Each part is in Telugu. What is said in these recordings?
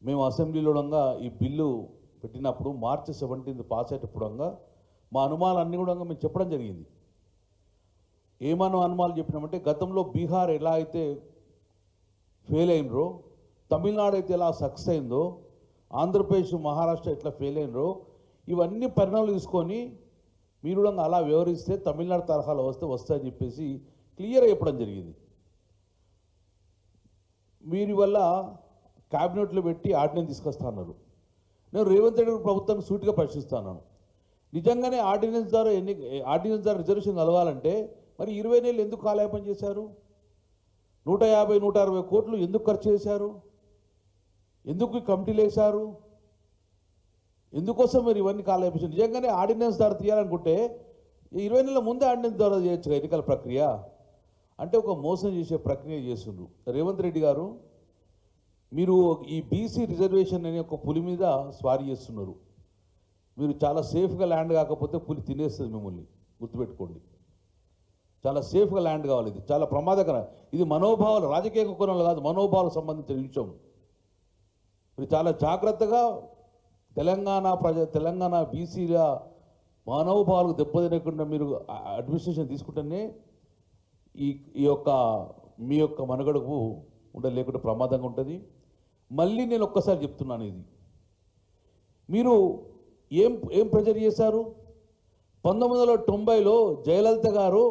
మేము అసెంబ్లీలో ఈ బిల్లు పెట్టినప్పుడు మార్చి 17 పాస్ అయ్యేటప్పుడు మా అనుమానాలన్నీ కూడా మేము చెప్పడం జరిగింది. ఏమన్నా అనుమానాలు చెప్పినామంటే గతంలో బీహార్ ఎలా అయితే ఫెయిల్ అయినరో, తమిళనాడు అయితే ఎలా సక్సెస్ అయిందో, ఆంధ్రప్రదేశ్ మహారాష్ట్ర ఎట్లా ఫెయిల్ అయినరో ఇవన్నీ పరిణామాలు తీసుకొని మీరు కూడా అలా వివరిస్తే తమిళనాడు తరహాలో వస్తాయని చెప్పేసి క్లియర్గా చెప్పడం జరిగింది. వీరి వల్ల క్యాబినెట్లో పెట్టి ఆర్డినెన్స్ తీసుకొస్తా అన్నారు. నేను రేవంత్ రెడ్డి ప్రభుత్వాన్ని సూటిగా ప్రశ్నిస్తున్నాను. నిజంగానే ఆర్డినెన్స్ ద్వారా రిజర్వేషన్ కలగాలంటే మరి 20 నెలలు ఎందుకు కాలయాపన చేశారు? 150-160 కోట్లు ఎందుకు ఖర్చు చేశారు? ఎందుకు కమిటీలు వేశారు? ఎందుకోసం మీరు ఇవన్నీ కాలయాపన? నిజంగానే ఆర్డినెన్స్ ద్వారా తీయాలనుకుంటే 20 నెలల ముందే ఆర్డినెన్స్ ద్వారా చేయొచ్చు ఎన్నికల ప్రక్రియ. అంటే ఒక మోసం చేసే ప్రక్రియ చేస్తున్నారు. రేవంత్ రెడ్డి గారు, మీరు ఈ బీసీ రిజర్వేషన్ అనే ఒక పులి మీద స్వారీ చేస్తున్నారు. మీరు చాలా సేఫ్గా ల్యాండ్ కాకపోతే పులి తినేస్తుంది మిమ్మల్ని, గుర్తుపెట్టుకోండి. చాలా సేఫ్గా ల్యాండ్ కావాలి. ఇది చాలా ప్రమాదకరం. ఇది మనోభావాలు, రాజకీయ కోణంలో కాదు, మనోభావాలకు సంబంధించిన విషయం. మీరు చాలా జాగ్రత్తగా తెలంగాణ బీసీల మనోభావాలకు దెబ్బతినకుండా మీరు అడ్మినిస్ట్రేషన్ తీసుకుంటేనే ఈ యొక్క మీ యొక్క మనుగడకు ఉండలేకుండా ప్రమాదంగా ఉంటుంది. మళ్ళీ నేను ఒక్కసారి చెప్తున్నాను, ఇది మీరు ఏం ప్రెజర్ చేశారు? 1990లో జయలలిత గారు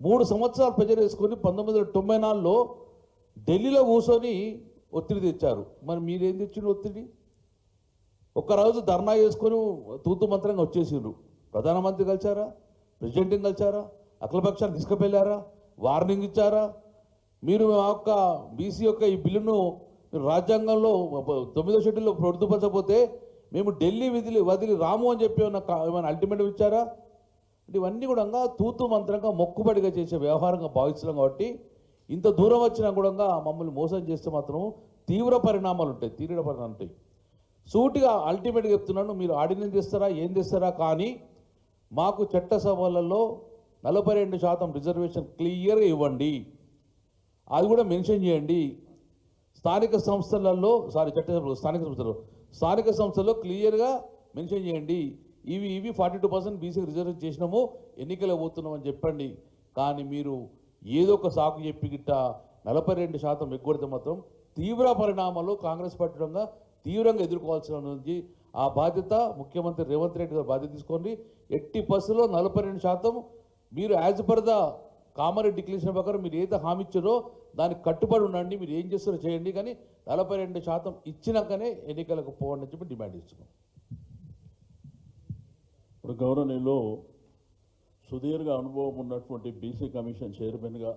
3 సంవత్సరాలు ప్రెజర్ వేసుకొని 1994లో ఢిల్లీలో కూర్చొని ఒత్తిడి తెచ్చారు. మరి మీరేం తెచ్చిండ్రు ఒత్తిడి? ఒక్కరోజు ధర్నా చేసుకొని తూతు మంత్రంగా వచ్చేసిండ్రు. ప్రధానమంత్రి కలిసారా? ప్రెసిడెంట్ని కలిసారా? అఖిలపక్షాన్ని తీసుకువెళ్ళారా? వార్నింగ్ ఇచ్చారా? మీరు ఆ యొక్క బీసీ యొక్క ఈ బిల్లును రాజ్యాంగంలో 9వ షెడ్యూల్లో పొందుపరచకపోతే మేము ఢిల్లీ వదిలి రాము అని చెప్పి ఏమైనా అల్టిమేటం ఇచ్చారా? అంటే ఇవన్నీ కూడా తూతు మంత్రంగా మొక్కుబడిగా చేసే వ్యవహారంగా భావిస్తున్నాం. కాబట్టి ఇంత దూరం వచ్చినా కూడా మమ్మల్ని మోసం చేస్తే మాత్రం తీవ్ర పరిణామాలు ఉంటాయి. సూటిగా అల్టిమేట్గా చెప్తున్నాను, మీరు ఆర్డినెన్స్ చేస్తారా, ఏం చేస్తారా, కానీ మాకు చట్టసభలలో 42% రిజర్వేషన్ క్లియర్గా ఇవ్వండి. అది కూడా మెన్షన్ చేయండి. స్థానిక సంస్థలలో క్లియర్గా మెన్షన్ చేయండి. ఇవి 42% బీసీ రిజర్వేషన్ చేసినాము, ఎన్నికలు పోతున్నాం అని చెప్పండి. కానీ మీరు ఏదో ఒక సాకు చెప్పి గిట్ట 42% ఎగ్గొడితే మాత్రం తీవ్ర పరిణామాలు కాంగ్రెస్ పార్టీ తీవ్రంగా ఎదుర్కోవాల్సిన ఉంది. ఆ బాధ్యత ముఖ్యమంత్రి రేవంత్ రెడ్డి గారు బాధ్యత తీసుకోండి. ఎట్టి బస్సులో 42% మీరు as per the Kamareddy declaration ప్రకారం మీరు ఏదైతే హామీ ఇచ్చారో దానికి కట్టుబడి ఉండండి. మీరు ఏం చేస్తారో చేయండి, కానీ 42% ఇచ్చినాకనే ఎన్నికలకు పోవండి అని చెప్పి డిమాండ్ ఇస్తున్నాం. ఇప్పుడు గౌరవనీయులు సుదీర్ఘ అనుభవం ఉన్నటువంటి బీసీ కమిషన్ చైర్మన్గా